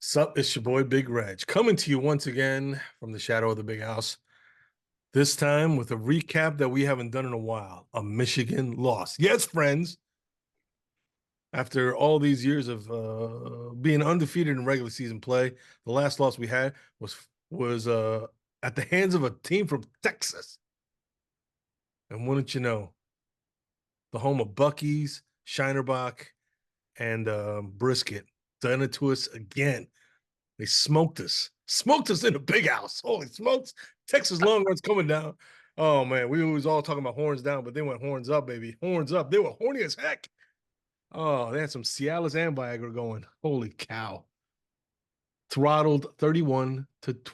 Sup, it's your boy Big Reg coming to you once again from the shadow of the big house. This time with a recap that we haven't done in a while. A Michigan loss. Yes, friends. After all these years of being undefeated in regular season play, the last loss we had was at the hands of a team from Texas. And wouldn't you know, the home of Bucky's, Shinerbach, and Brisket done it to us again. They smoked us in the big house. Holy smokes. Texas Longhorns coming down. Oh, man. We was all talking about horns down, but they went horns up, baby. Horns up. They were horny as heck. Oh, they had some Cialis and Viagra going. Holy cow. Throttled 31-12,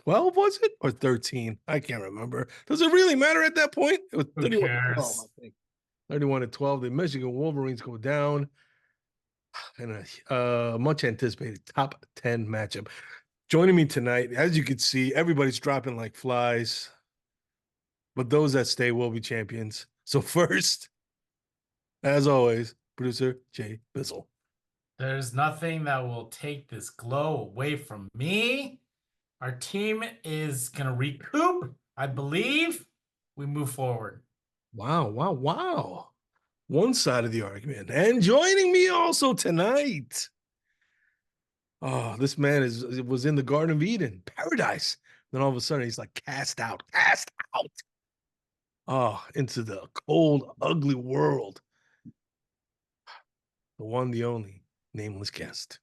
was it? Or 13? I can't remember. Does it really matter at that point? It was Who 31-12, cares? I think. 31-12. The Michigan Wolverines go down in a much anticipated top 10 matchup. Joining me tonight, as you can see, everybody's dropping like flies, but those that stay will be champions. So first, as always, producer Jay Bizzle. There's nothing that will take this glow away from me. Our team is going to recoup. I believe we move forward. Wow. One side of the argument. And joining me also tonight. Oh, this man was in the Garden of Eden, paradise. Then all of a sudden he's like cast out. Oh, into the cold, ugly world. The one, the only, nameless guest.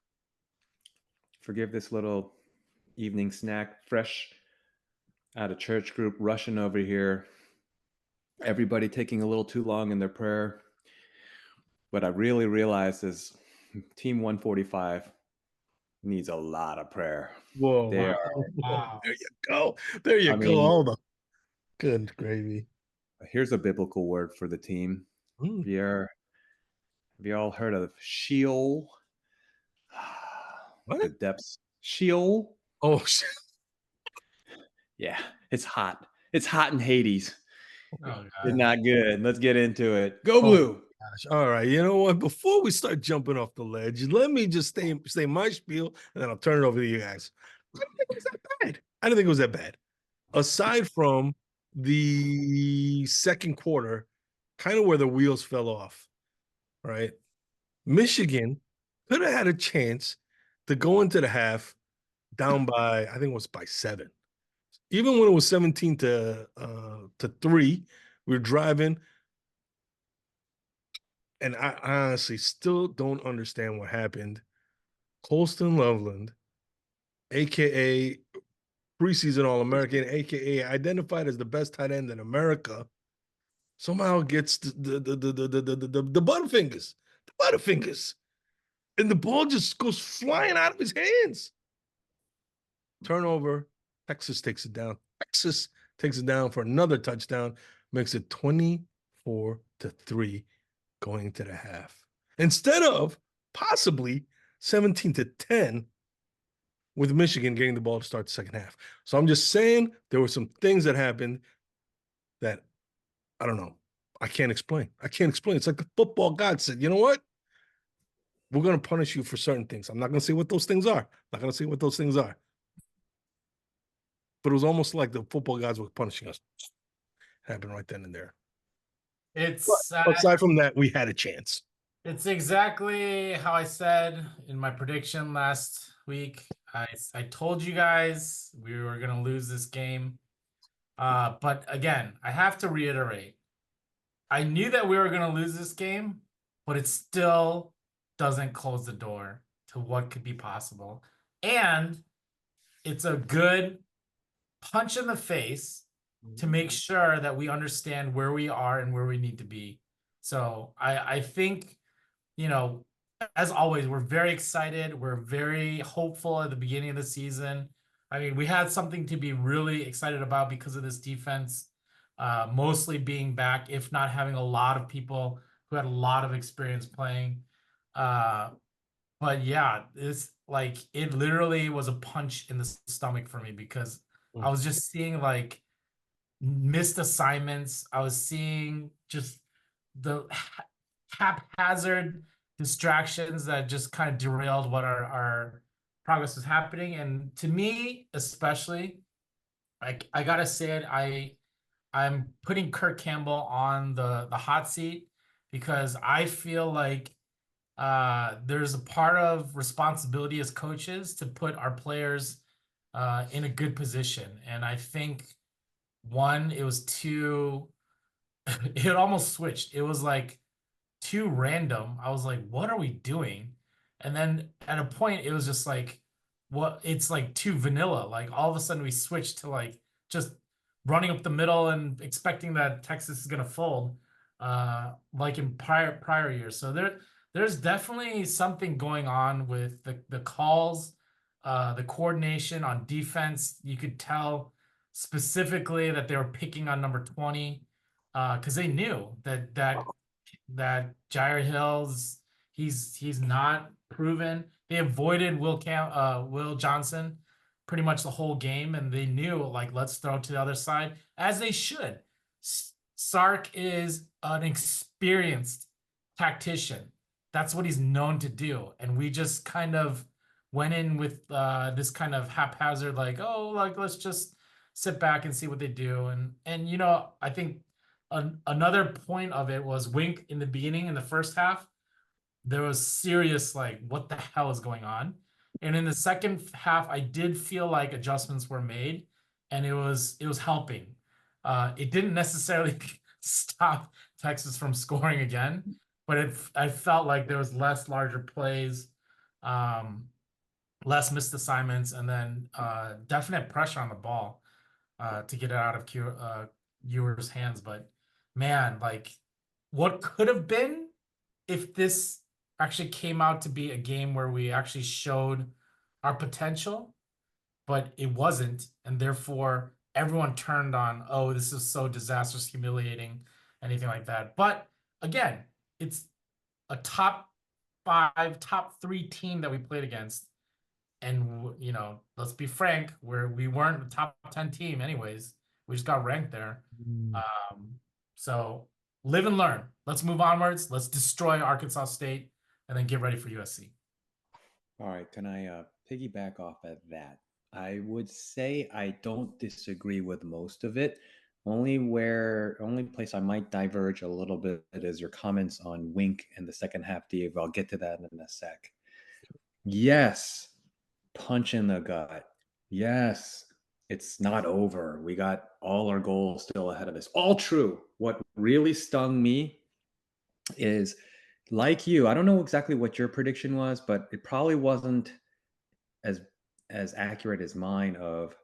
Forgive this little evening snack, fresh out of church group, rushing over here. Everybody taking a little too long in their prayer. What I really realized is Team 145 needs a lot of prayer. Whoa. Wow. There you go. There you go. Hold on. Good gravy. Here's a biblical word for the team. Have you all heard of Sheol? What? The depths. Sheol? Oh, shit. Yeah, it's hot. It's hot in Hades. Oh, God. It's not good. Let's get into it. Go Blue. Gosh. All right. You know what? Before we start jumping off the ledge, let me just say my spiel, and then I'll turn it over to you guys. I didn't think it was that bad. I didn't think it was that bad. Aside from the second quarter, kind of where the wheels fell off, right? Michigan could have had a chance to go into the half down by, I think it was by 7. Even when it was 17 to 3, we were driving. And I honestly still don't understand what happened. Colston Loveland, aka preseason All-American, aka identified as the best tight end in America, somehow gets the butterfingers. The butterfingers. And the ball just goes flying out of his hands. Turnover. Texas takes it down. Texas takes it down for another touchdown, makes it 24-3 going into the half. Instead of possibly 17-10 with Michigan getting the ball to start the second half. So I'm just saying there were some things that happened that I don't know. I can't explain. It's like the football god said, you know what? We're going to punish you for certain things. I'm not going to say what those things are. But it was almost like the football gods were punishing us. It happened right then and there. It's Aside from that, we had a chance. It's exactly how I said in my prediction last week. I told you guys we were going to lose this game. But again, I have to reiterate. I knew that we were going to lose this game, but it still doesn't close the door to what could be possible. And it's a good punch in the face to make sure that we understand where we are and where we need to be. So I think, you know, as always, we're very excited. We're very hopeful at the beginning of the season. I mean, we had something to be really excited about because of this defense, mostly being back, if not having a lot of people who had a lot of experience playing. But yeah, it's like it literally was a punch in the stomach for me because I was just seeing like missed assignments. I was seeing just the haphazard distractions that just kind of derailed what our progress was happening. And to me, especially, I gotta say it, I'm putting Kirk Campbell on the hot seat because I feel like there's a part of responsibility as coaches to put our players in a good position. And I think one, it was too, it almost switched. It was like too random. I was like, what are we doing? And then at a point, it was just like, what? It's like too vanilla. Like all of a sudden, we switched to like just running up the middle and expecting that Texas is gonna fold, like in prior years. So there's definitely something going on with the calls, the coordination on defense. You could tell specifically that they were picking on number 20 because they knew that Jair Hills, he's not proven. They avoided Will Johnson pretty much the whole game, and they knew like let's throw to the other side as they should. Sark is an experienced tactician. That's what he's known to do, and we just kind of went in with this kind of haphazard, like oh, like let's just sit back and see what they do, and you know I think another point of it was Wink in the beginning in the first half. There was serious like, what the hell is going on? And in the second half, I did feel like adjustments were made, and it was helping. It didn't necessarily stop Texas from scoring again, but I felt like there was less larger plays, um, less missed assignments, and then definite pressure on the ball to get it out of Ewer's hands. But man, like what could have been if this actually came out to be a game where we actually showed our potential, but it wasn't, and therefore everyone turned on, oh, this is so disastrous, humiliating, anything like that. But again, it's a top 5, top 3 team that we played against. And you know, let's be frank, we weren't a top 10 team anyways. We just got ranked there. So live and learn. Let's move onwards. Let's destroy Arkansas State and then get ready for USC. All right, can I piggyback off at that? I would say I don't disagree with most of it. Only place I might diverge a little bit is your comments on Wink and the second half, Dave. I'll get to that in a sec. Yes, punch in the gut. Yes, it's not over. We got all our goals still ahead of us. All true. What really stung me is, like you, I don't know exactly what your prediction was, but it probably wasn't as accurate as mine of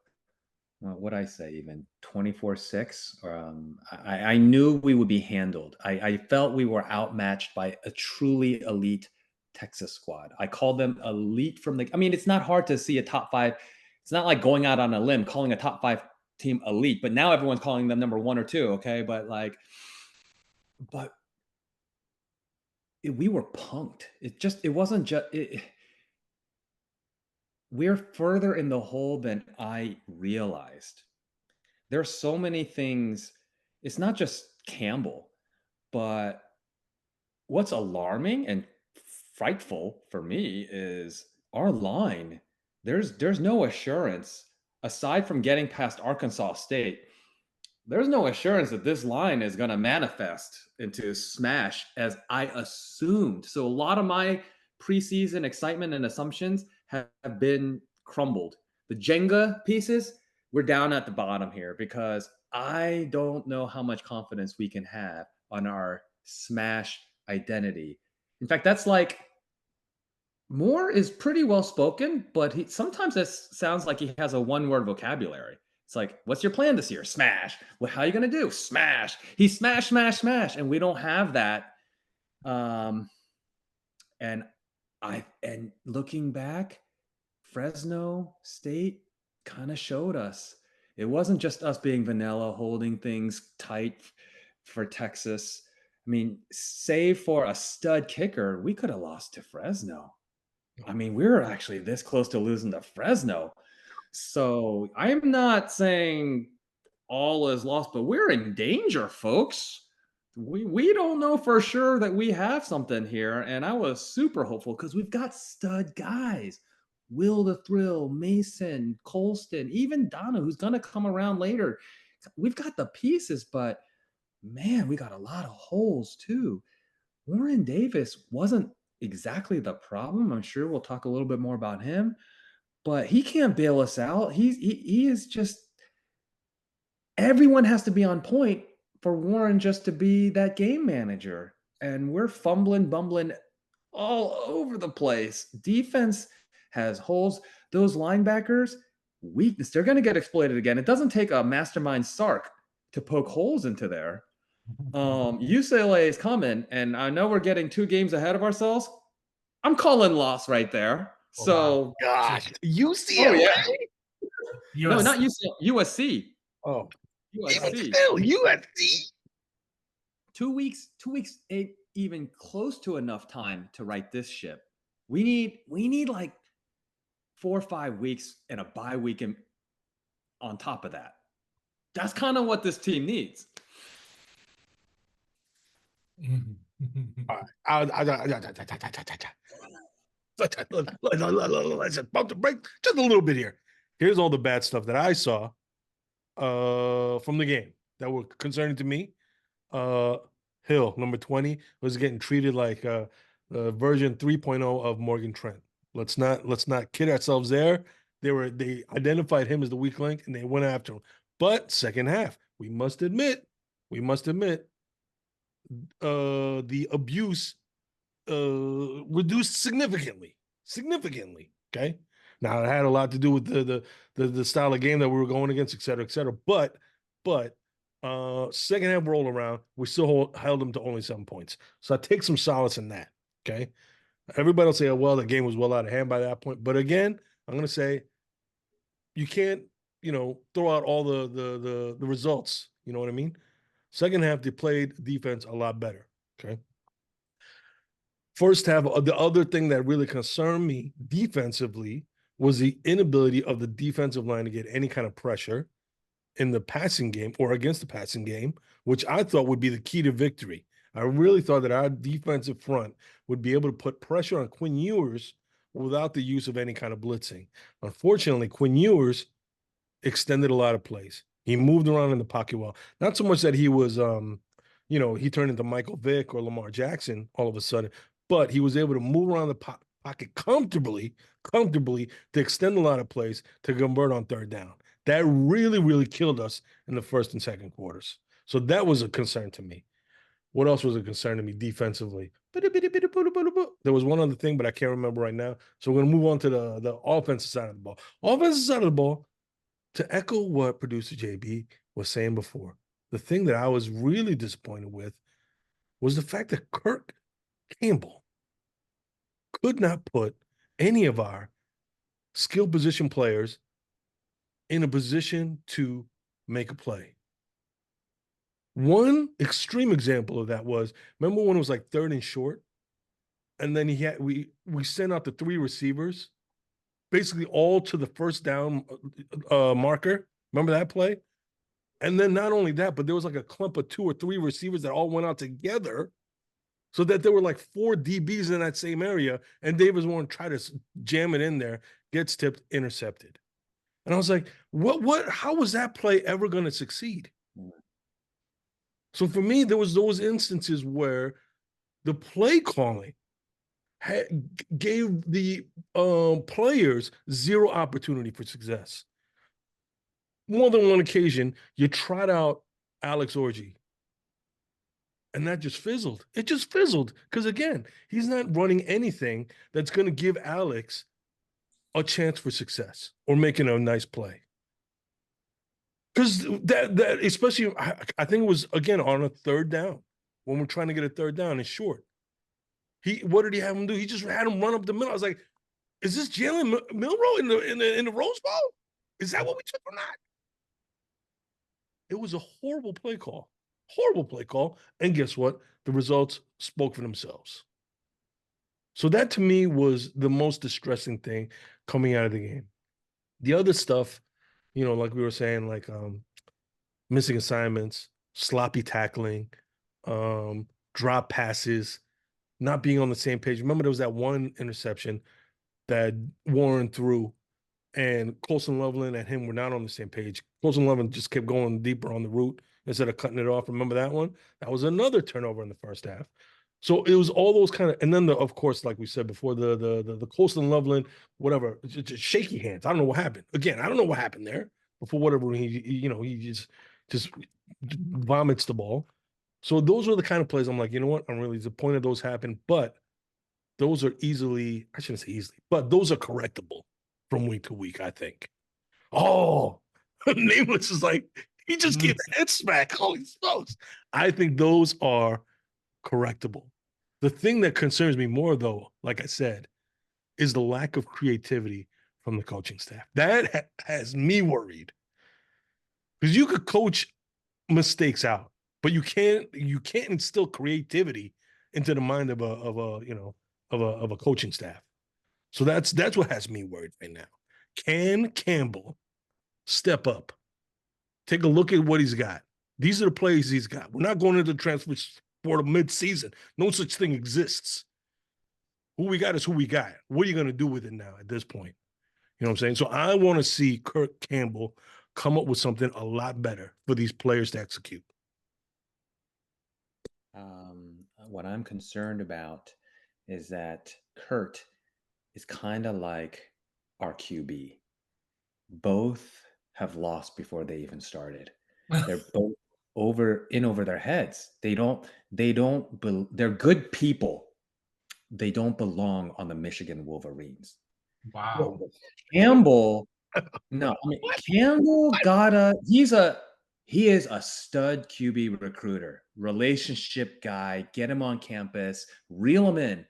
what I say, even 24-6. I knew we would be handled. I felt we were outmatched by a truly elite Texas squad. I called them elite from the, I mean, it's not hard to see a top 5. It's not like going out on a limb, calling a top 5 team elite, but now everyone's calling them number 1 or 2. Okay. But we were punked. It wasn't just, we're further in the hole than I realized. There's so many things. It's not just Campbell, but what's alarming and frightful for me is our line. There's no assurance aside from getting past Arkansas State. There's no assurance that this line is going to manifest into smash as I assumed. So a lot of my preseason excitement and assumptions have been crumbled. The Jenga pieces, we're down at the bottom here because I don't know how much confidence we can have on our smash identity. In fact, that's like, Moore is pretty well spoken, but sometimes it sounds like he has a one-word vocabulary. It's like, what's your plan this year? Smash. Well, how are you going to do? Smash. He smash, smash, smash. And we don't have that. And looking back, Fresno State kind of showed us. It wasn't just us being vanilla, holding things tight for Texas. I mean, save for a stud kicker, we could have lost to Fresno. I mean, we were actually this close to losing to Fresno. So I'm not saying all is lost, but we're in danger, folks. We don't know for sure that we have something here. And I was super hopeful because we've got stud guys. Will the Thrill, Mason, Colston, even Donna, who's going to come around later. We've got the pieces, but man, we got a lot of holes too. Warren Davis wasn't exactly the problem. I'm sure we'll talk a little bit more about him, but he can't bail us out. He is just, everyone has to be on point for Warren just to be that game manager. And we're fumbling, bumbling all over the place. Defense has holes. Those linebackers, weakness. They're going to get exploited again. It doesn't take a mastermind Sark to poke holes into there. UCLA is coming, and I know we're getting 2 games ahead of ourselves. I'm calling loss right there. So, gosh, UCLA. oh yeah, no, US. not UCLA, USC. Oh, even USC. still, USC. 2 weeks ain't even close to enough time to right this ship. We need like 4 or 5 weeks and a bye week on top of that. That's kind of what this team needs. All right. Let's bump the break just a little bit here. Here's all the bad stuff that I saw from the game that were concerning to me. Hill, number 20, was getting treated like version 3.0 of Morgan Trent. Let's not kid ourselves there. They identified him as the weak link and they went after him. But second half, we must admit, the abuse reduced significantly. Okay. Now it had a lot to do with the style of game that we were going against, et cetera, et cetera. But second half roll around, we still held them to only 7 points. So I take some solace in that. Okay. Everybody will say, oh, well, the game was well out of hand by that point. But again, I'm going to say you can't, throw out all the results. You know what I mean? Second half, they played defense a lot better. Okay. First half, the other thing that really concerned me defensively was the inability of the defensive line to get any kind of pressure in the passing game or against the passing game, which I thought would be the key to victory. I really thought that our defensive front would be able to put pressure on Quinn Ewers without the use of any kind of blitzing. Unfortunately, Quinn Ewers extended a lot of plays. He moved around in the pocket well. Not so much that he was, he turned into Michael Vick or Lamar Jackson all of a sudden, but he was able to move around the pocket comfortably to extend a lot of plays to convert on third down. That really, really killed us in the first and second quarters. So that was a concern to me. What else was a concern to me defensively? There was one other thing, but I can't remember right now. So we're going to move on to the offensive side of the ball. Offensive side of the ball, to echo what producer JB was saying before, the thing that I was really disappointed with was the fact that Kirk Campbell could not put any of our skill position players in a position to make a play. One extreme example of that was, remember when it was like third and short, and then we sent out the 3 receivers, basically all to the first down marker. Remember that play? And then not only that, but there was like a clump of 2 or 3 receivers that all went out together, so that there were like 4 DBs in that same area, and Davis Warren tried to jam it in there, gets tipped, intercepted. And I was like, how was that play ever going to succeed? So for me, there was those instances where the play calling gave the players zero opportunity for success. More than one occasion, you trot out Alex Orji, and that just fizzled. It just fizzled because, again, he's not running anything that's going to give Alex a chance for success or making a nice play. Because that especially, I think it was, again, on a third down, when we're trying to get a third down and short. What did he have him do? He just had him run up the middle. I was like, is this Jalen Milroe in the Rose Bowl? Is that what we took or not? It was a horrible play call. And guess what? The results spoke for themselves. So that to me was the most distressing thing coming out of the game. The other stuff, like we were saying, like missing assignments, sloppy tackling, drop passes, not being on the same page. Remember, there was that one interception that Warren threw, and Colson Loveland and him were not on the same page. Colson Loveland just kept going deeper on the route instead of cutting it off. Remember that one? That was another turnover in the first half. So it was all those kind of, and then of course, like we said before, the Colson Loveland, whatever, just shaky hands. I don't know what happened. Again, I don't know what happened there. But for whatever he just vomits the ball. So those are the kind of plays I'm like, you know what? I'm really disappointed those happened, but those are easily, I shouldn't say easily, but those are correctable from week to week, I think. Oh, Nameless is like, he just gave a head smack. Holy smokes. I think those are correctable. The thing that concerns me more, though, like I said, is the lack of creativity from the coaching staff. That has me worried. Because you could coach mistakes out, but you can't instill creativity into the mind of a coaching staff. So that's what has me worried right now. Can Campbell step up? Take a look at what he's got. These are the plays he's got. We're not going into the transfer portal mid-season. No such thing exists. Who we got is who we got. What are you going to do with it now at this point? You know what I'm saying? So I want to see Kirk Campbell come up with something a lot better for these players to execute. What I'm concerned about is that Kurt is kind of like our QB. Both have lost before they even started. They're both over their heads. They're good people. They don't belong on the Michigan Wolverines. Wow. Campbell, no, I mean, Campbell he is a stud QB recruiter, relationship guy, get him on campus, reel him in.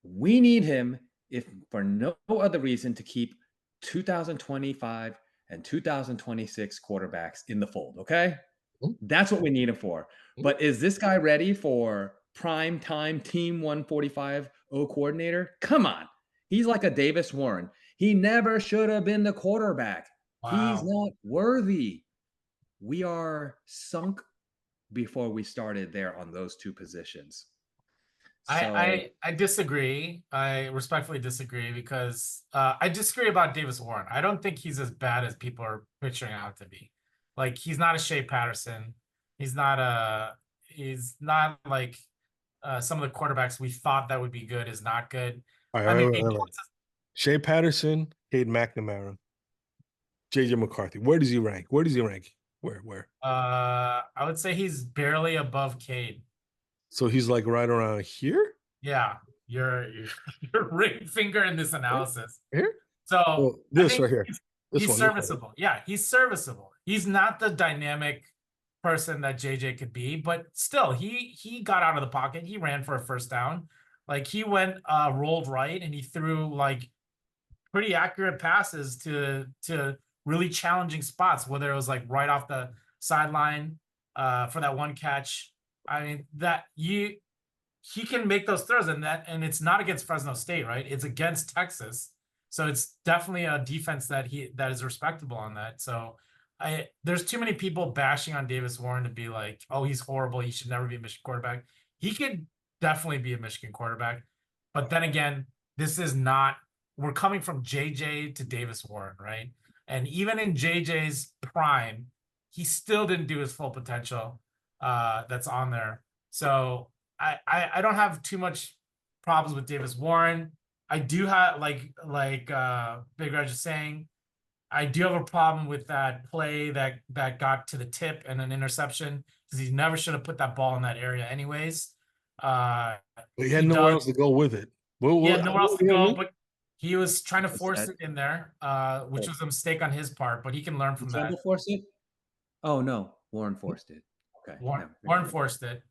We need him if for no other reason to keep 2025 and 2026 quarterbacks in the fold, okay? That's what we need him for. But is this guy ready for prime time team 145 O coordinator? Come on. He's like a Davis Warren. He never should have been the quarterback. He's Wow. not worthy. We are sunk before we started there on those two positions. So I disagree. I respectfully disagree because I disagree about Davis Warren. I don't think he's as bad as people are picturing out to be. Like he's not a Shea Patterson. He's not like some of the quarterbacks we thought that would be good is not good. All I mean, right. Shea Patterson, Cade McNamara, JJ McCarthy. Where does he rank? Where? I would say he's barely above Cade. So he's like right around here? Yeah, you're ring finger in this analysis. Here? So this right here. He's serviceable. Yeah, he's serviceable. He's not the dynamic person that JJ could be, but still, he got out of the pocket. He ran for a first down. Like he went rolled right and he threw like pretty accurate passes to really challenging spots, whether it was like right off the sideline for that one catch. I mean, that he can make those throws, and it's not against Fresno State, right? It's against Texas. So it's definitely a defense that is respectable on that. So there's too many people bashing on Davis Warren to be like, oh, he's horrible. He should never be a Michigan quarterback. He could definitely be a Michigan quarterback. But then again, we're coming from JJ to Davis Warren, right? And even in JJ's prime, he still didn't do his full potential that's on there. So I don't have too much problems with Davis Warren. I do have like Big Reg is saying, I do have a problem with that play that got to the tip and an interception because he never should have put that ball in that area anyways. But he had nowhere else to go with it. He had nowhere else to go, but he was trying to What's force that? it in there, which was a mistake on his part, but he can learn from Did that. Campbell force it? Oh no, Warren forced it. Okay. Warren forced it.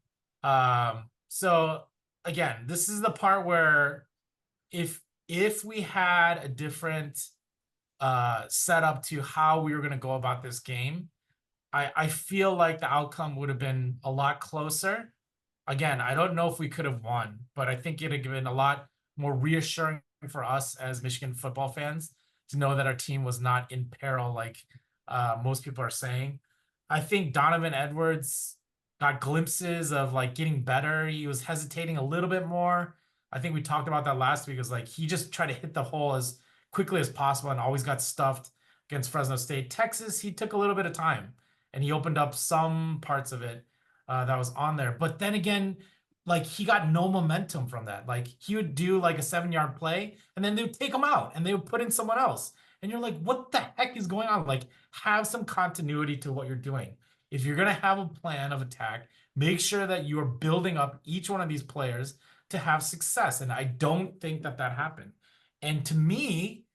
So again, this is the part where if we had a different setup to how we were going to go about this game, I feel like the outcome would have been a lot closer. Again, I don't know if we could have won, but I think it'd have been a lot more reassuring for us as Michigan football fans to know that our team was not in peril like most people are saying. I think Donovan Edwards got glimpses of like getting better. He was hesitating a little bit more. I think we talked about that last week. Is like he just tried to hit the hole as quickly as possible and always got stuffed against Fresno State. Texas, he took a little bit of time and he opened up some parts of it that was on there. But then again, like he got no momentum from that. Like he would do like a 7-yard play and then they would take him out and they would put in someone else. And you're like, what the heck is going on? Like, have some continuity to what you're doing. If you're going to have a plan of attack, make sure that you are building up each one of these players to have success. And I don't think that that happened. And to me,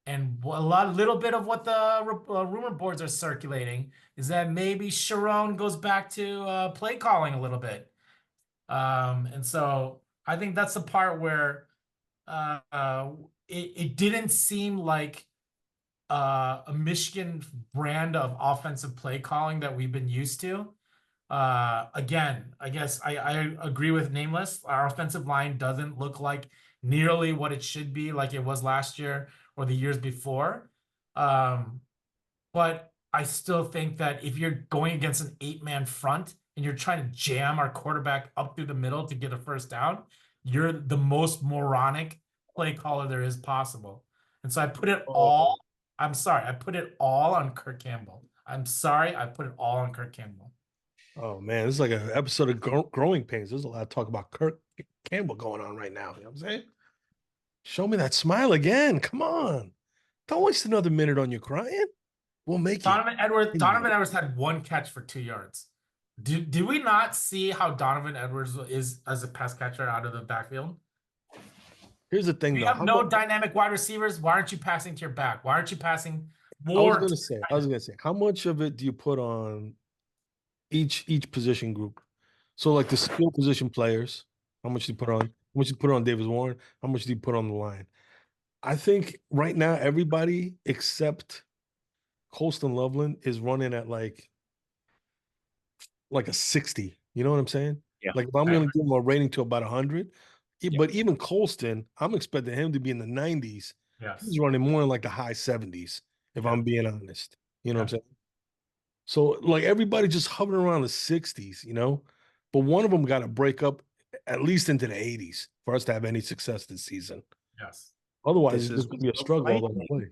and little bit of what the rumor boards are circulating is that maybe Sharon goes back to play calling a little bit. And so I think that's the part where it didn't seem like a Michigan brand of offensive play calling that we've been used to. Again, I guess I agree with Nameless. Our offensive line doesn't look like nearly what it should be, like it was last year or the years before. But I still think that if you're going against an 8-man front and you're trying to jam our quarterback up through the middle to get a first down, you're the most moronic play caller there is possible. And so I put it all. I'm sorry, I put it all on Kirk Campbell. I'm sorry, I put it all on Kirk Campbell. Oh man, this is like an episode of Growing Pains. There's a lot of talk about Kirk Campbell going on right now. You know what I'm saying? Show me that smile again. Come on. Don't waste another minute on your crying. We'll make it. Donovan Edwards had 1 catch for 2 yards. Did we not see how Donovan Edwards is as a pass catcher out of the backfield? Here's the thing, We have no dynamic wide receivers. Why aren't you passing to your back? Why aren't you passing more? I was gonna say, how much of it do you put on each position group? So like the skill position players, how much do you put on? How much do you put on Davis Warren? How much do you put on the line? I think right now everybody except Colston Loveland is running at like a 60. You know what I'm saying? Yeah. Like if I'm going to give him a rating to about 100, but even Colston, I'm expecting him to be in the 90s. Yes. He's running more in like the high 70s, if I'm being honest. You know what I'm saying? So like everybody just hovering around the 60s, you know? But one of them got to break up at least into the 80s for us to have any success this season. Yes. Otherwise, it's just going to be a struggle all the way.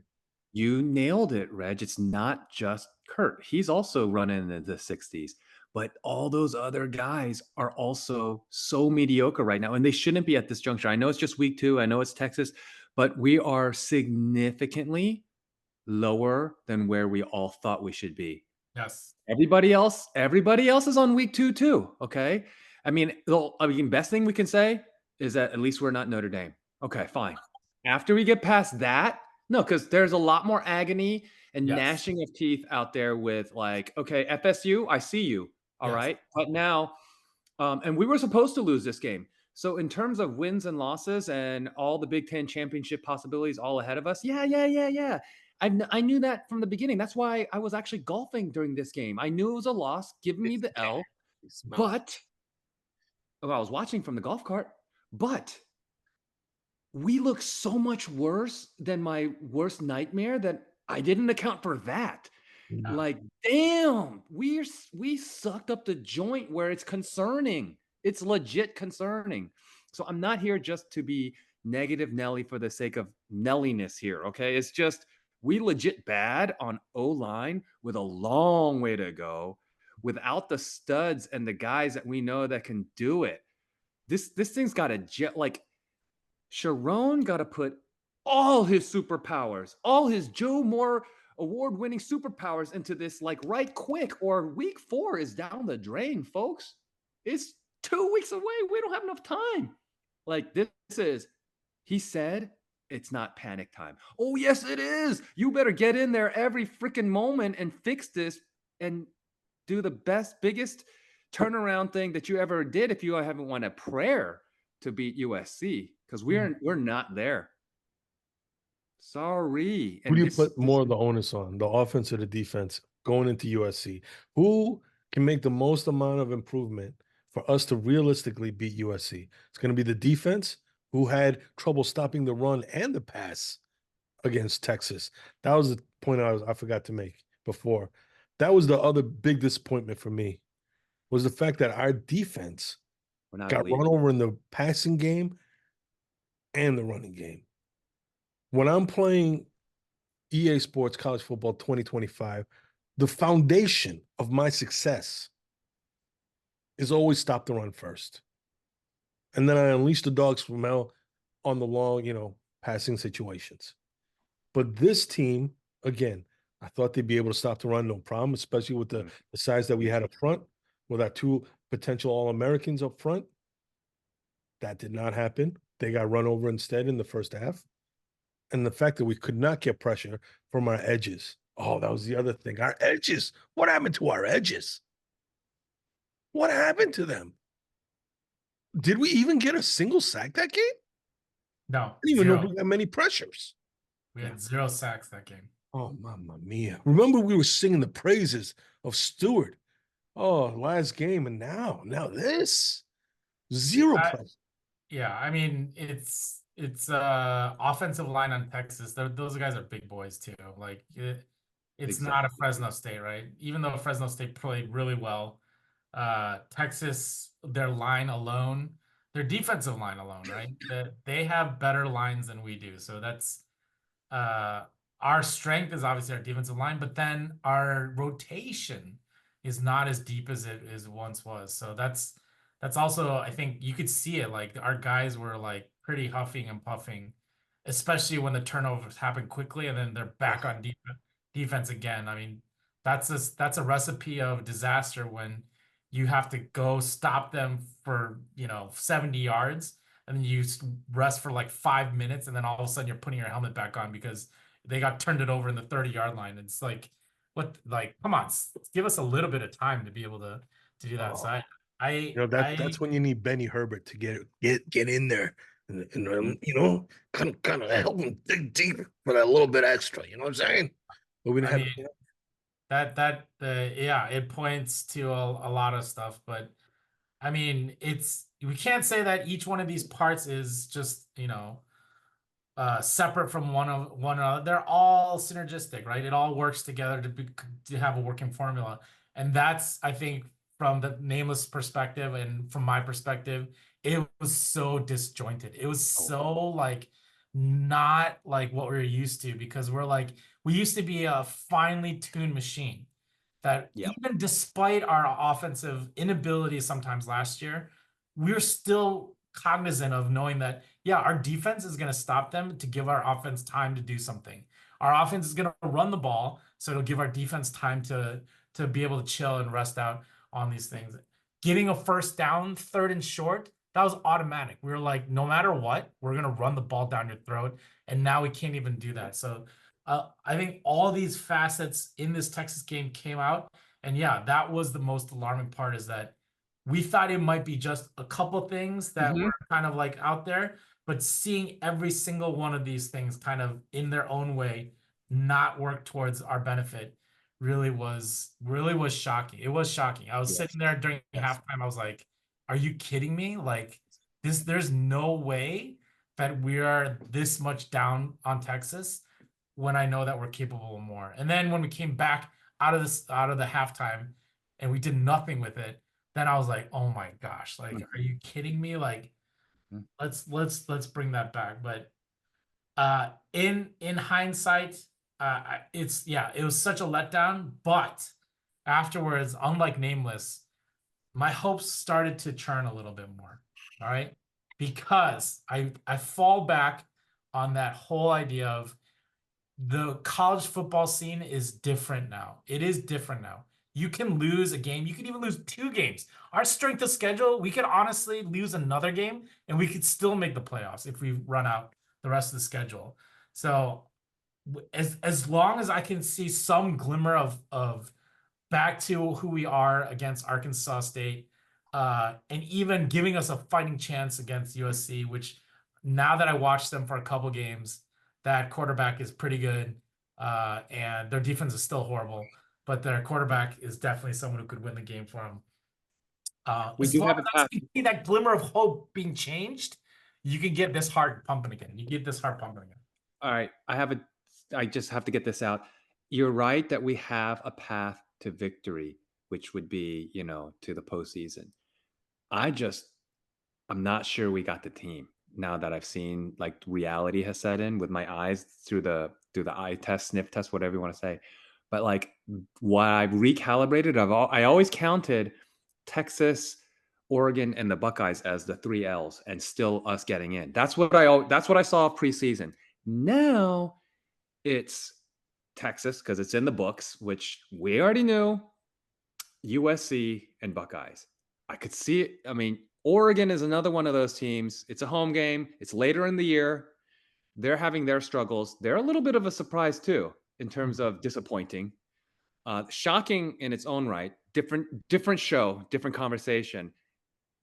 You nailed it, Reg. It's not just Kurt. He's also running in the 60s. But all those other guys are also so mediocre right now, and they shouldn't be at this juncture. I know it's just week 2. I know it's Texas, but we are significantly lower than where we all thought we should be. Yes. Everybody else is on week 2 too. Okay. I mean, best thing we can say is that at least we're not Notre Dame. Okay, fine. After we get past that, no, because there's a lot more agony and gnashing of teeth out there with like, okay, FSU, I see you. All right. But now, and we were supposed to lose this game. So in terms of wins and losses and all the Big Ten championship possibilities all ahead of us, yeah. I knew that from the beginning. That's why I was actually golfing during this game. I knew it was a loss, giving me the L. But I was watching from the golf cart. But we look so much worse than my worst nightmare that I didn't account for that. Like, damn, we sucked up the joint where it's concerning. It's legit concerning. So I'm not here just to be negative Nelly for the sake of Nelliness here, okay? It's just we legit bad on O-line with a long way to go without the studs and the guys that we know that can do it. This thing's got a jet, like Sharon got to put all his superpowers, all his Joe Moore award-winning superpowers into this like right quick, or week 4 is down the drain, folks. It's 2 weeks away. We don't have enough time. Like this is, he said, it's not panic time. Oh, yes, it is. You better get in there every freaking moment and fix this and do the best, biggest turnaround thing that you ever did if you haven't won a prayer to beat USC, because we're not there. Sorry. Who do you put more of the onus on, the offense or the defense going into USC? Who can make the most amount of improvement for us to realistically beat USC? It's going to be the defense, who had trouble stopping the run and the pass against Texas. That was the point I forgot to make before. That was the other big disappointment for me, was the fact that our defense got run over in the passing game and the running game. When I'm playing EA Sports College Football 2025, the foundation of my success is always stop the run first. And then I unleash the dogs from hell on the long, passing situations. But this team, again, I thought they'd be able to stop the run, no problem, especially with the size that we had up front, with our two potential All-Americans up front. That did not happen. They got run over instead in the first half. And the fact that we could not get pressure from our edges. Oh, that was the other thing. Our edges. What happened to our edges? What happened to them? Did we even get a single sack that game? No, I didn't even know zero. we got many pressures. We had 0 sacks that game. Oh, mamma mia. Remember we were singing the praises of Stewart. Oh, last game, and now this. Zero pressure. Yeah, I mean it's offensive line on Texas. Those guys are big boys too. Like it's not a Fresno State, right? Even though Fresno State played really well, Texas, their line alone, their defensive line alone, right? They have better lines than we do. So that's our strength is obviously our defensive line, but then our rotation is not as deep as it once was. So that's also, I think you could see it. Like our guys were like pretty huffing and puffing, especially when the turnovers happen quickly and then they're back on defense again. I mean, that's a recipe of disaster when you have to go stop them for 70 yards and then you rest for like 5 minutes and then all of a sudden you're putting your helmet back on because they got turned it over in the 30-yard line. It's like, come on, give us a little bit of time to be able to do that. So that's when you need Benny Herbert to get in there and kind of help him dig deep for that little bit extra. You know what I'm saying? But we didn't have yeah, it points to a lot of stuff, but I mean, we can't say that each one of these parts is just separate from one another. They're all synergistic, right? It all works together to have a working formula, and that's, I think, from the nameless perspective and from my perspective, it was so disjointed. It was so like not like what we were used to, because we used to be a finely tuned machine that even despite our offensive inability sometimes last year, we're still cognizant of knowing that, yeah, our defense is going to stop them to give our offense time to do something. Our offense is going to run the ball, so it'll give our defense time to be able to chill and rest out on these things. Getting a first down, 3rd and short, that was automatic. We were like, no matter what, we're going to run the ball down your throat. And now we can't even do that. So I think all these facets in this Texas game came out. And yeah, that was the most alarming part, is that we thought it might be just a couple things that were kind of like out there, but seeing every single one of these things kind of in their own way not work towards our benefit really was shocking. It was shocking. I was sitting there during halftime. I was like, are you kidding me? Like there's no way that we are this much down on Texas when I know that we're capable of more. And then when we came back out of the halftime and we did nothing with it, then I was like, oh my gosh, like, are you kidding me? Like, let's bring that back. But in hindsight, it was such a letdown. But afterwards, unlike Nameless, my hopes started to churn a little bit more. All right, because I fall back on that whole idea of the college football scene is different now. It is different now. You can lose a game. You can even lose 2 games. Our strength of schedule, we could honestly lose another game and we could still make the playoffs if we run out the rest of the schedule. So as long as I can see some glimmer of back to who we are against Arkansas State, and even giving us a fighting chance against USC, which now that I watched them for a couple games, that quarterback is pretty good, and their defense is still horrible, but their quarterback is definitely someone who could win the game for them. We as do long have as a I path. see that glimmer of hope being changed, you can get this heart pumping again. You get this heart pumping again. All right, I just have to get this out. You're right that we have a path to victory, which would be, to the postseason. I'm not sure we got the team. now that I've seen like reality has set in with my eyes through the eye test, sniff test, whatever you want to say. But like what I've recalibrated, I always counted Texas, Oregon, and the Buckeyes as the three L's, and still us getting in. That's what I saw preseason. Now it's Texas because it's in the books, which we already knew. USC and Buckeyes. I could see it. I mean, Oregon is another one of those teams. It's a home game. It's later in the year. They're having their struggles. They're a little bit of a surprise too in terms of disappointing. Shocking in its own right. Different show, different conversation.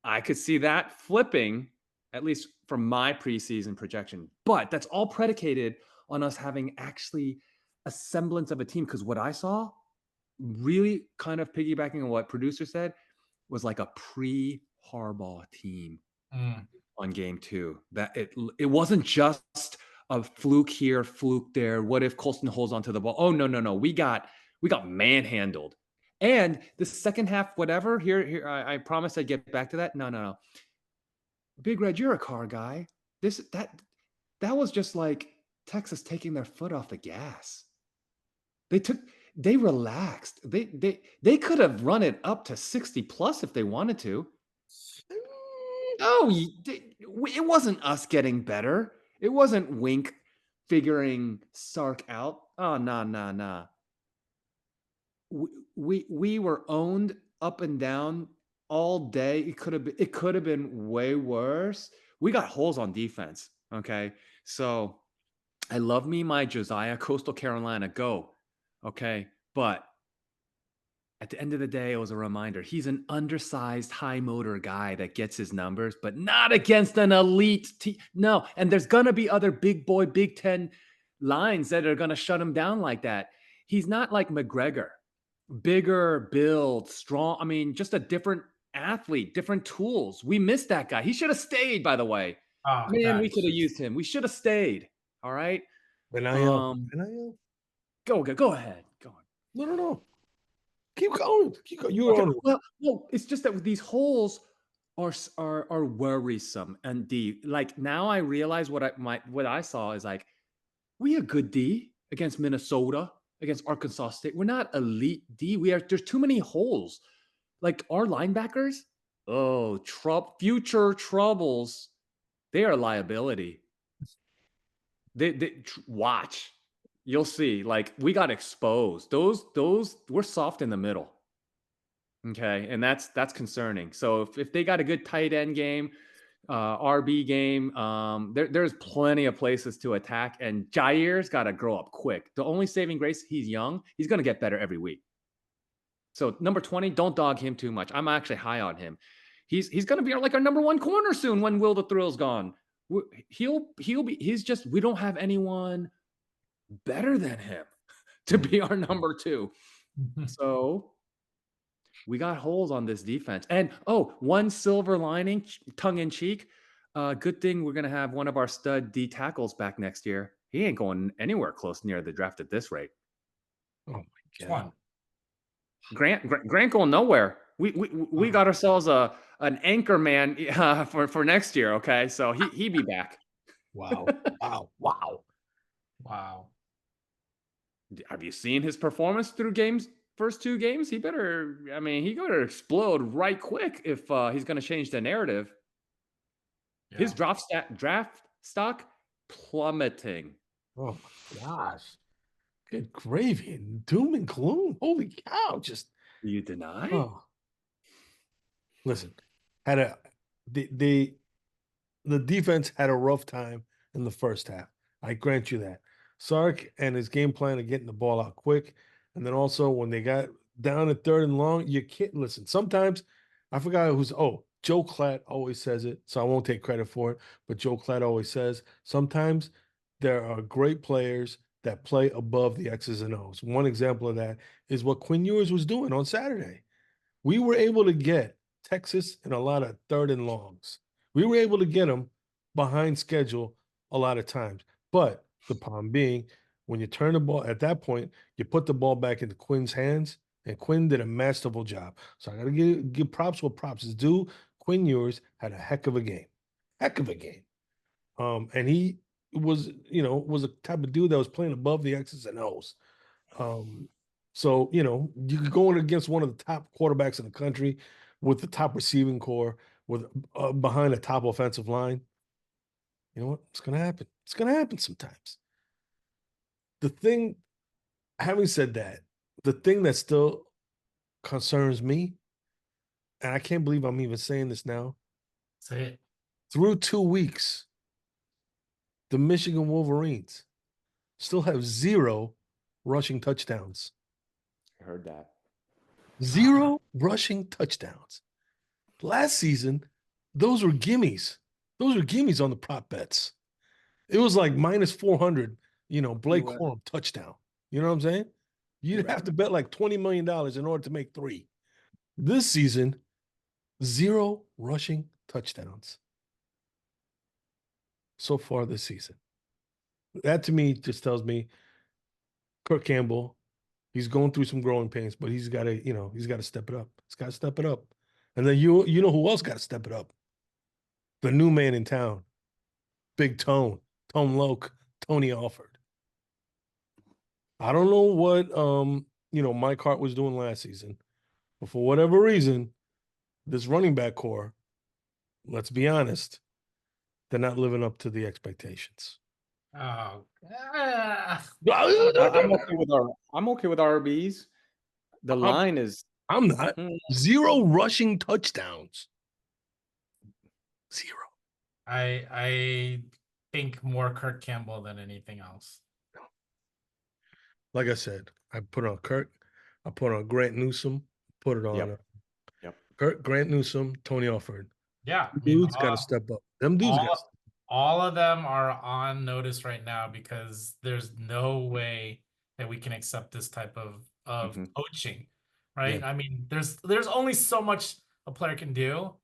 I could see that flipping, at least from my preseason projection. But that's all predicated on us having actually a semblance of a team. Because what I saw, really kind of piggybacking on what producer said, was like a pre-Harbaugh team on game 2. That it wasn't just a fluke here, fluke there. What if Colston holds onto the ball? Oh no. We got manhandled. And the second half, whatever. Here, I promised I'd get back to that. No. Big Red, you're a car guy. That was just like Texas taking their foot off the gas. They relaxed. They could have run it up to 60 plus if they wanted to. Oh, it wasn't us getting better. It wasn't Wink figuring Sark out. Oh, nah. We were owned up and down all day. It could have been way worse. We got holes on defense. Okay, so I love me my Josiah, Coastal Carolina, go. Okay, but at the end of the day, it was a reminder. He's an undersized, high motor guy that gets his numbers, but not against an elite team. No, and there's going to be other big boy Big Ten lines that are going to shut him down like that. He's not like McGregor, bigger build, strong. I mean, just a different athlete, different tools. We missed that guy. He should have stayed, by the way. Oh, Man, we that's could have just- used him. We should have stayed. All right. NIL. Go ahead. Go on. No. Keep going. You were Okay, on. well, no, it's just that these holes are worrisome and deep. Like now, I realize what I saw is like we are good D against Minnesota, against Arkansas State. We're not elite D. There's too many holes. Like our linebackers, future troubles. They are a liability. Watch. You'll see. Like we got exposed. Those we're soft in the middle. Okay, and that's concerning. So if they got a good tight end game, RB game, there's plenty of places to attack. And Jair's got to grow up quick. The only saving grace, he's young. He's going to get better every week. So number 20, don't dog him too much. I'm actually high on him. He's going to be like our number 1 corner soon when Will the Thrill's gone. We don't have anyone better than him to be our number 2. So we got holes on this defense. And one silver lining, tongue in cheek. Good thing we're going to have one of our stud D tackles back next year. He ain't going anywhere close near the draft at this rate. Oh my God. Grant going nowhere. We got ourselves an anchor man for next year. Okay, so he be back. Wow. Have you seen his performance through first 2 games? He better explode right quick if he's going to change the narrative. Yeah. His draft stock plummeting. Oh my gosh. Good gravy and doom and gloom. Holy cow. Just do you deny? Oh. Listen, the defense had a rough time in the first half. I grant you that. Sark and his game plan of getting the ball out quick. And then also when they got down at 3rd and long, you can't listen. Sometimes I forgot Joe Klatt always says it, so I won't take credit for it. But Joe Klatt always says sometimes there are great players that play above the X's and O's. One example of that is what Quinn Ewers was doing on Saturday. We were able to get Texas in a lot of 3rd and longs. We were able to get them behind schedule a lot of times. But the problem being, when you turn the ball, at that point, you put the ball back into Quinn's hands, and Quinn did a masterful job. So I got to give props where props is due. Quinn Ewers had a heck of a game. And he was, was a type of dude that was playing above the X's and O's. So, you could go in against one of the top quarterbacks in the country with the top receiving core, with behind a top offensive line. You know what? It's going to happen. It's going to happen sometimes. The thing, having said that, the thing that still concerns me, and I can't believe I'm even saying this now, Say it. through 2 weeks, the Michigan Wolverines still have 0 rushing touchdowns. I heard that. 0 rushing touchdowns. Last season, those were gimmies. Those were gimmies on the prop bets. It was like minus 400, Blake You, Corum touchdown. You know what I'm saying? You'd have to bet like $20 million in order to make 3. This season, 0 rushing touchdowns so far this season. That to me just tells me Kirk Campbell, he's going through some growing pains, but he's got to step it up. He's got to step it up. And then you know who else got to step it up? The new man in town, Big Tone Loke, Tony Alford. I don't know what Mike Hart was doing last season, but for whatever reason, this running back core, let's be honest, they're not living up to the expectations. Oh, I'm okay with RBs. The line is I'm not. 0 rushing touchdowns. 0. I think more Kirk Campbell than anything else. Like I said, I put on Kirk, I put on Grant Newsome, put it on Kirk, Grant Newsome, Tony Alford. Yeah, Dudes got to step up. Them dudes got to step up. All of them are on notice right now because there's no way that we can accept this type of coaching, right? Yeah. I mean, there's only so much a player can do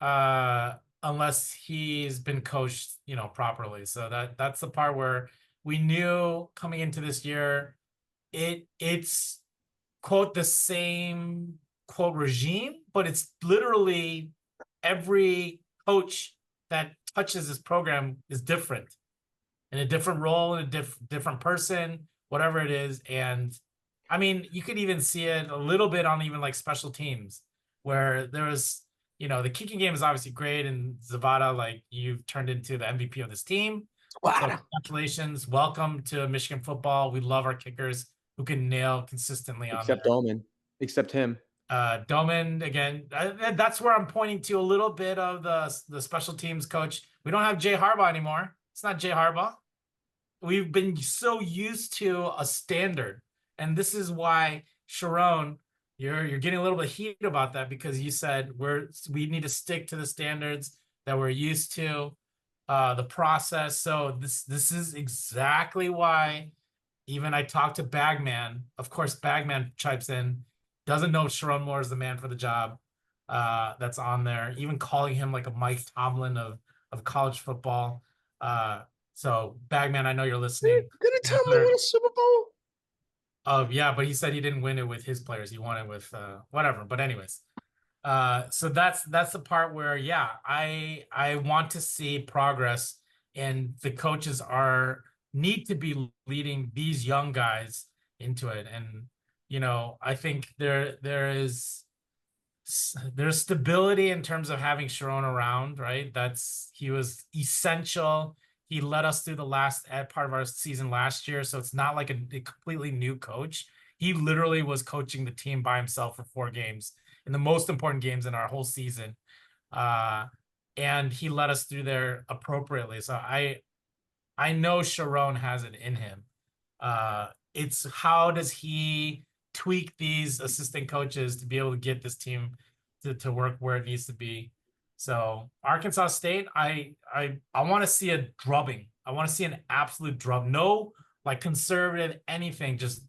unless he's been coached, properly. So that's the part where we knew coming into this year, it's quote the same quote regime, but it's literally every coach that touches this program is different in a different role, in a different person, whatever it is. And I mean, you could even see it a little bit on even like special teams where there was, the kicking game is obviously great. And Zavada, like you've turned into the MVP of this team. Wow. So congratulations. Welcome to Michigan football. We love our kickers who can nail consistently on except Dolman, except him. Doman again. That's where I'm pointing to a little bit of the special teams coach. We don't have Jay Harbaugh anymore. It's not Jay Harbaugh. We've been so used to a standard, and this is why Sharon, you're getting a little bit of heat about that because you said we need to stick to the standards that we're used to, the process. So this is exactly why. Even I talked to Bagman. Of course, Bagman chimes in. Doesn't know Sharon Moore is the man for the job. That's on there. Even calling him like a Mike Tomlin of college football. So Bagman, I know you're listening. Didn't Tomlin win a Super Bowl? Yeah, but he said he didn't win it with his players. He won it with whatever. But anyways, so that's the part where I want to see progress, and the coaches need to be leading these young guys into it. And I think there's stability in terms of having Sharon around, right? He was essential. He led us through the last part of our season last year, so it's not like a completely new coach. He literally was coaching the team by himself for 4 games in the most important games in our whole season, and he led us through there appropriately. So I know Sharon has it in him. It's how does he tweak these assistant coaches to be able to get this team to work where it needs to be. So Arkansas State, I want to see a drubbing. I want to see an absolute drub. No, like conservative anything. Just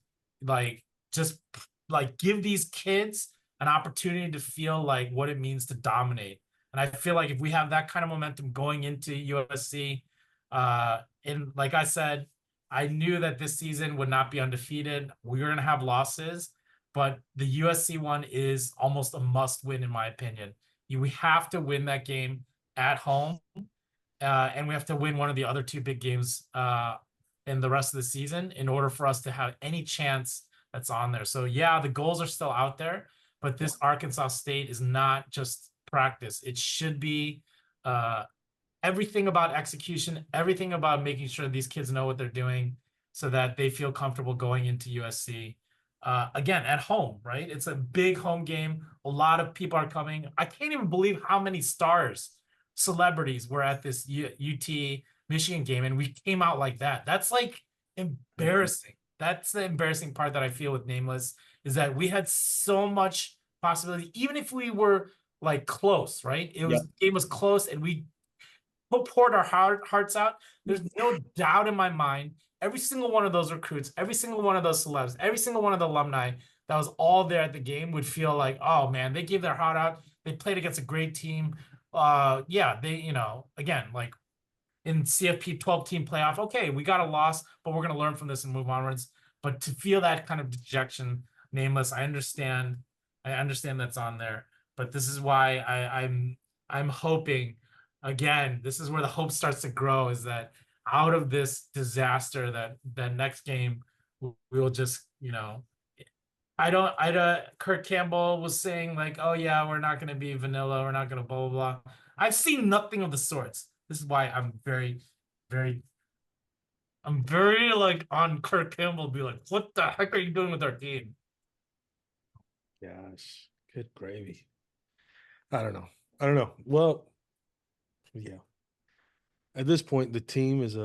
give these kids an opportunity to feel like what it means to dominate. And I feel like if we have that kind of momentum going into USC, and like I said, I knew that this season would not be undefeated. We were going to have losses, but the USC one is almost a must win, in my opinion. We have to win that game at home. and we have to win one of the other two big games in the rest of the season in order for us to have any chance that's on there. So yeah, the goals are still out there, but this Arkansas State is not just practice. It should be everything about execution, everything about making sure these kids know what they're doing so that they feel comfortable going into USC. Again, at home, right? It's a big home game. A lot of people are coming. I can't even believe how many stars, celebrities were at this UT Michigan game, and we came out like that. That's like embarrassing. That's the embarrassing part that I feel with Nameless, is that we had so much possibility, even if we were like close, right? It was game was close, and we poured our hearts out. There's no doubt in my mind. Every single one of those recruits, every single one of those celebs, every single one of the alumni that was all there at the game would feel like, oh man, they gave their heart out. They played against a great team. Yeah, they, again, like in CFP 12 team playoff, okay, we got a loss, but we're gonna learn from this and move onwards. But to feel that kind of dejection, Nameless, I understand. I understand that's on there, but this is why I'm hoping, again, this is where the hope starts to grow, is that out of this disaster, that next game we'll just, Kurt Campbell was saying like, oh yeah, we're not going to be vanilla, we're not going to blah blah blah. I've seen nothing of the sorts. This is why I'm very like on Kurt Campbell, be like, what the heck are you doing with our team? Gosh, good gravy. I don't know. Well, yeah. At this point, the team is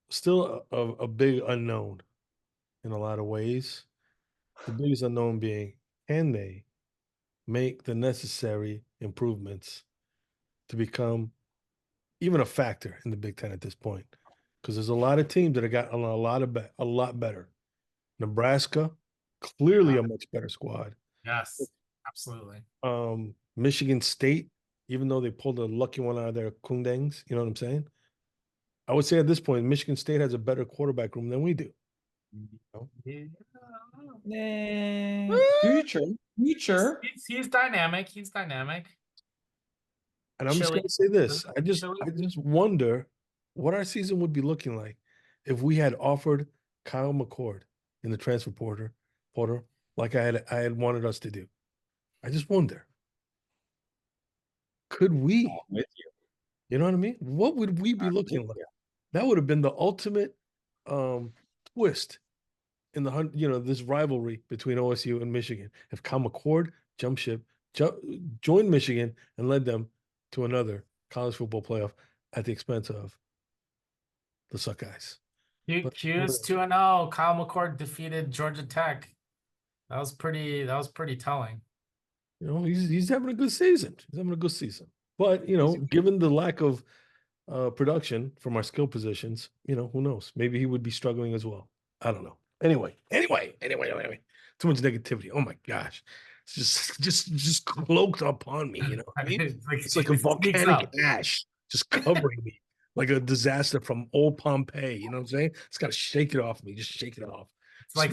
still a big unknown in a lot of ways. The biggest unknown being, can they make the necessary improvements to become even a factor in the Big Ten at this point? Because there's a lot of teams that have gotten a lot better. Nebraska, clearly a much better squad. Yes, absolutely. Michigan State, even though they pulled a lucky one out of their kundangs, you know what I'm saying? I would say at this point, Michigan State has a better quarterback room than we do. Future. He's dynamic. He's dynamic. And I'm just gonna say this. I just wonder what our season would be looking like if we had offered Kyle McCord in the transfer portal like I had wanted us to do. I just wonder. Could we? I'm with you. You know what I mean? What would we be looking like? That would have been the ultimate twist in this rivalry between OSU and Michigan. If Kyle McCord jumped ship, joined Michigan and led them to another college football playoff at the expense of the Suckeyes. Q's 2-0. Kyle McCord defeated Georgia Tech. That was pretty telling. He's having a good season. But given the lack of production from our skill positions, who knows? Maybe he would be struggling as well. I don't know. Anyway. Too much negativity. Oh my gosh. It's just cloaked upon me, you know what I mean? It's like a volcanic ash just covering me, like a disaster from old Pompeii. You know what I'm saying? It's got to shake it off me. Just shake it off. It's like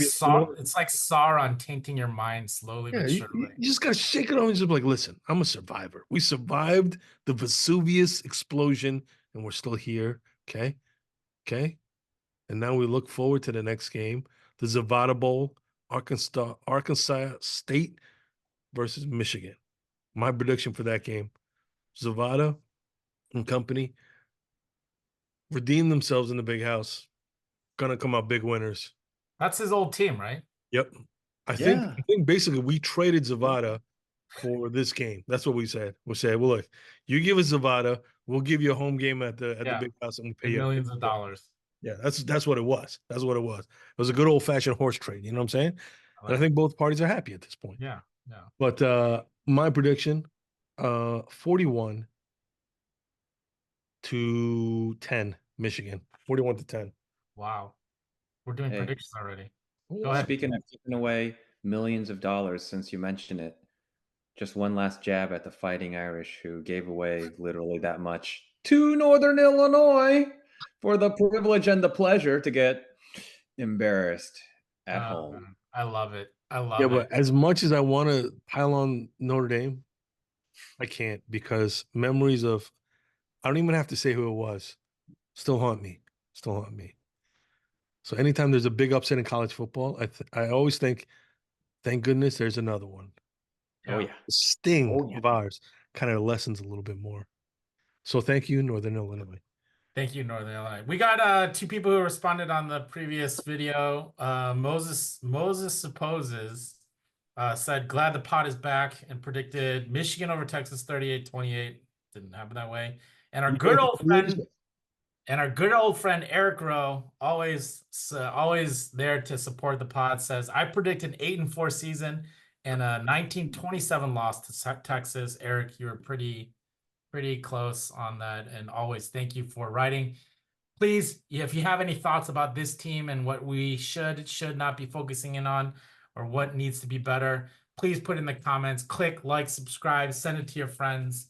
Sauron tainting your mind slowly but surely. You just got to shake it off and just be like, listen, I'm a survivor. We survived the Vesuvius explosion and we're still here. Okay. And now we look forward to the next game, the Zavada Bowl, Arkansas State versus Michigan. My prediction for that game, Zavada and company redeem themselves in the big house. Gonna come out big winners. That's his old team, right? Yep. I think basically we traded Zavada for this game. That's what we said. We said, well, look, you give us Zavada, we'll give you a home game at the big house and we'll pay you millions of dollars. Yeah, that's what it was. That's what it was. It was a good old-fashioned horse trade. You know what I'm saying? And I think both parties are happy at this point. Yeah. But my prediction, 41-10, Michigan. 41-10. Wow. We're doing predictions already. Go ahead. Speaking of giving away millions of dollars, since you mentioned it, just one last jab at the Fighting Irish, who gave away literally that much to Northern Illinois for the privilege and the pleasure to get embarrassed at home. I love it. Yeah, but as much as I want to pile on Notre Dame, I can't, because memories of I don't even have to say who it was. Still haunt me. Still haunt me. So anytime there's a big upset in college football, I always think, thank goodness there's another one. Oh yeah. The sting Oh yeah. of ours kind of lessens a little bit more. So thank you, Northern Illinois. Thank you, Northern Illinois. We got 2 people who responded on the previous video. Moses Supposes said, glad the pot is back, and predicted Michigan over Texas 38-28. Didn't happen that way. And our good old friend Eric Rowe, always there to support the pod, says, I predict an 8-4 season and a 1927 loss to Texas. Eric, you were pretty close on that, and always thank you for writing. Please, if you have any thoughts about this team and what we should not be focusing in on, or what needs to be better, please put in the comments. Click like, subscribe, send it to your friends.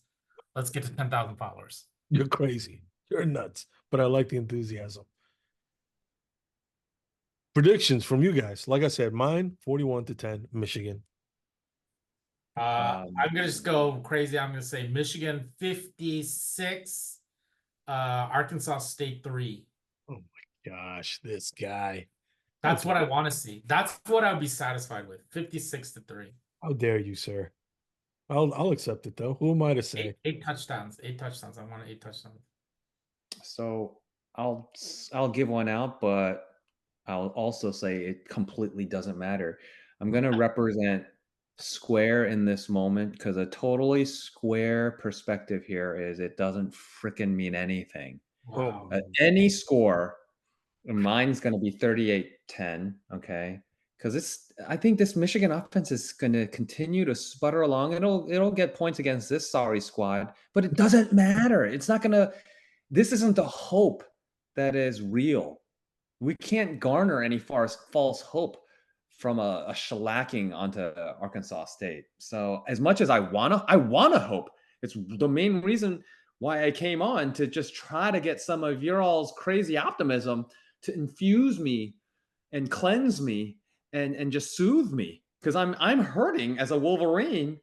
Let's get to 10,000 followers. You're crazy. You're nuts. But I like the enthusiasm. Predictions from you guys. Like I said, mine 41-10, Michigan. I'm gonna just go crazy. I'm gonna say Michigan 56, Arkansas State 3. Oh my gosh, this guy. That's what I want to see. That's what I would be satisfied with. 56-3. How dare you, sir? I'll accept it though. Who am I to say? Eight touchdowns. 8 touchdowns. I want 8 touchdowns. So I'll give one out, but I'll also say it completely doesn't matter. I'm going to represent square in this moment, because a totally square perspective here is it doesn't freaking mean anything. Wow. Any score, mine's going to be 38-10, okay? Because I think this Michigan offense is going to continue to sputter along. It'll get points against this sorry squad, but it doesn't matter. It's not going to. This isn't the hope that is real. We can't garner any false hope from a shellacking onto Arkansas State. So as much as I wanna hope, it's the main reason why I came on, to just try to get some of your all's crazy optimism to infuse me and cleanse me and just soothe me, because I'm hurting as a Wolverine,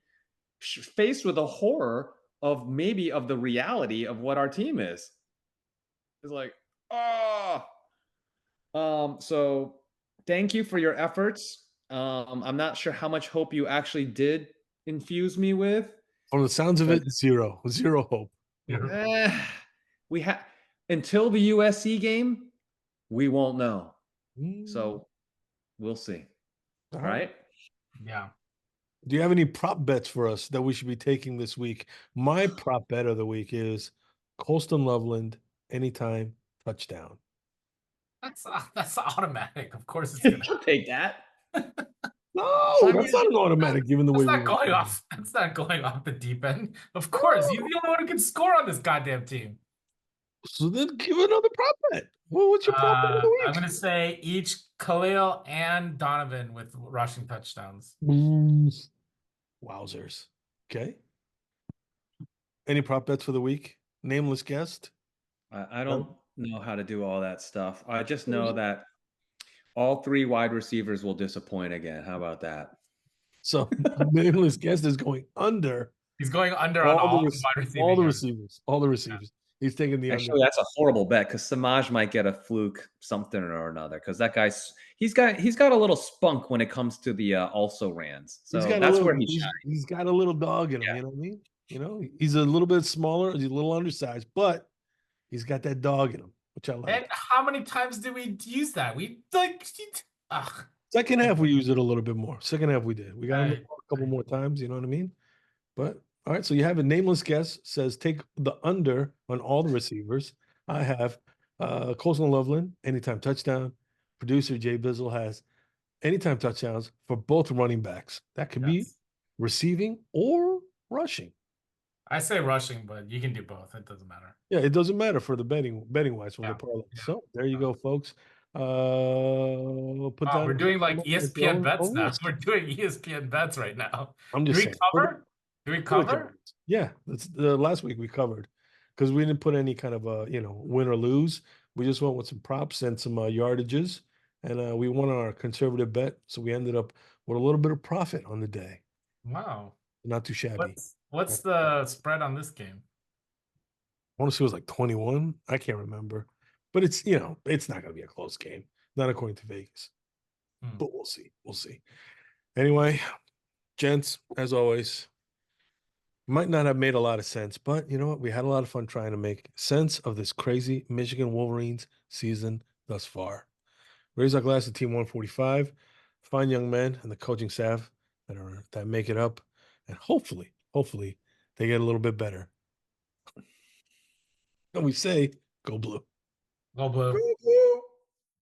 faced with the horror of the reality of what our team is. It's like, oh. So thank you for your efforts. I'm not sure how much hope you actually did infuse me with. From the sounds of it, zero hope. We have until the USC game, we won't know. So we'll see. All right. Yeah. Do you have any prop bets for us that we should be taking this week? My prop bet of the week is Colston Loveland anytime touchdown. That's automatic. Of course, it's gonna take that. No, that's not an automatic. Given the way that's not going off the deep end. Of course, you're the only one who can score on this goddamn team. So then, give another prop bet. Well, what's your prop bet of the week? I'm gonna say each Khalil and Donovan with rushing touchdowns. Wowzers. Okay. Any prop bets for the week? Nameless guest. I don't know how to do all that stuff. I just know that all 3 wide receivers will disappoint again. How about that? So nameless guest is going under. He's going under on all the wide receivers. All the receivers. Yeah. He's taking the Actually, under. That's a horrible bet, because Samaj might get a fluke something or another, because that guy's he's got a little spunk when it comes to the also rans. So that's where he's got a little dog in him. Yeah. You know what I mean? You know, he's a little bit smaller, he's a little undersized, but he's got that dog in him, which I like. And how many times did we use that? We like second half we used it a little bit more. Second half we did. We got him a couple more times, you know what I mean? But all right, so you have a nameless guest says take the under on all the receivers. I have Colson Loveland, anytime touchdown. Producer Jay Bizzle has anytime touchdowns for both running backs. That could be receiving or rushing. I say rushing, but you can do both. It doesn't matter. Yeah, it doesn't matter for the betting wise for the parlay. Yeah. So there you go, folks. Put that. We're doing like ESPN bets now. We're doing ESPN bets right now. I'm just saying. Do we cover? Yeah, that's the last week we covered, because we didn't put any kind of win or lose. We just went with some props and some yardages, and we won our conservative bet, so we ended up with a little bit of profit on the day. Wow, not too shabby. What's the spread on this game? want to say it was like 21. I can't remember, but it's it's not going to be a close game, not according to Vegas. But we'll see. We'll see. Anyway, gents, as always, might not have made a lot of sense, but you know what? We had a lot of fun trying to make sense of this crazy Michigan Wolverines season thus far. Raise our glass to Team 145, fine young men and the coaching staff that make it up, and hopefully, they get a little bit better. And we say, go blue. Go blue. Go blue.